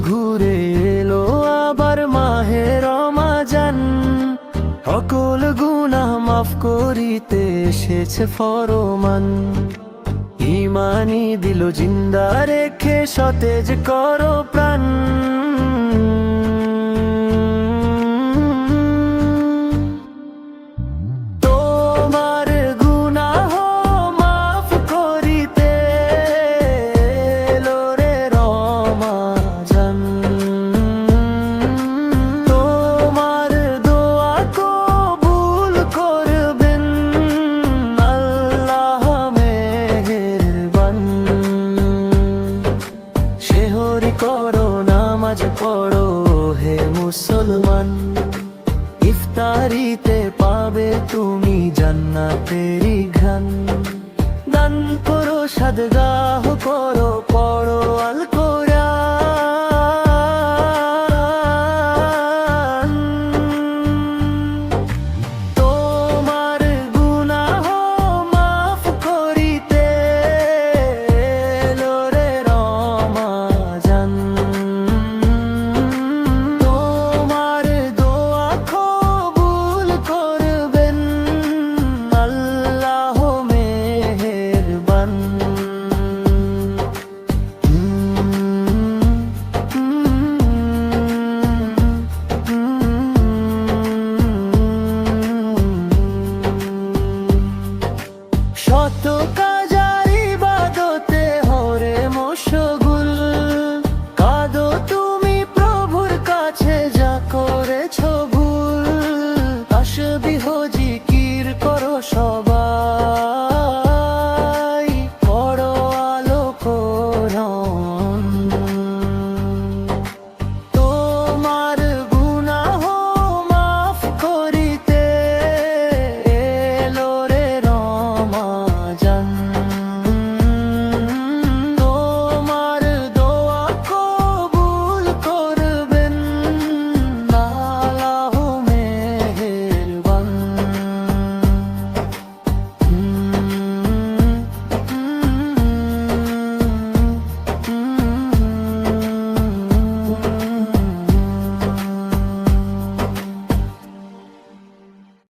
ঘুরে এলো আবার মাহে রমাজান, সকল গুনাহ মাফ করিতে এসেছে ফরমান। ইমানি দিল জিন্দা রেখে সতেজ করো প্রাণ। তোমার গুনাহ মাফ করিতে এলো রে রমাজান, তোমার দোয়া কবুল করবেন আল্লাহ মেহেরবান। সেহরি করো নামাজ পড়ো হে মুসলমান, ইফতারিতে পাবে তুমি জান্নাতেরই ঘ্রাণ। দান করো সাদগাহ করো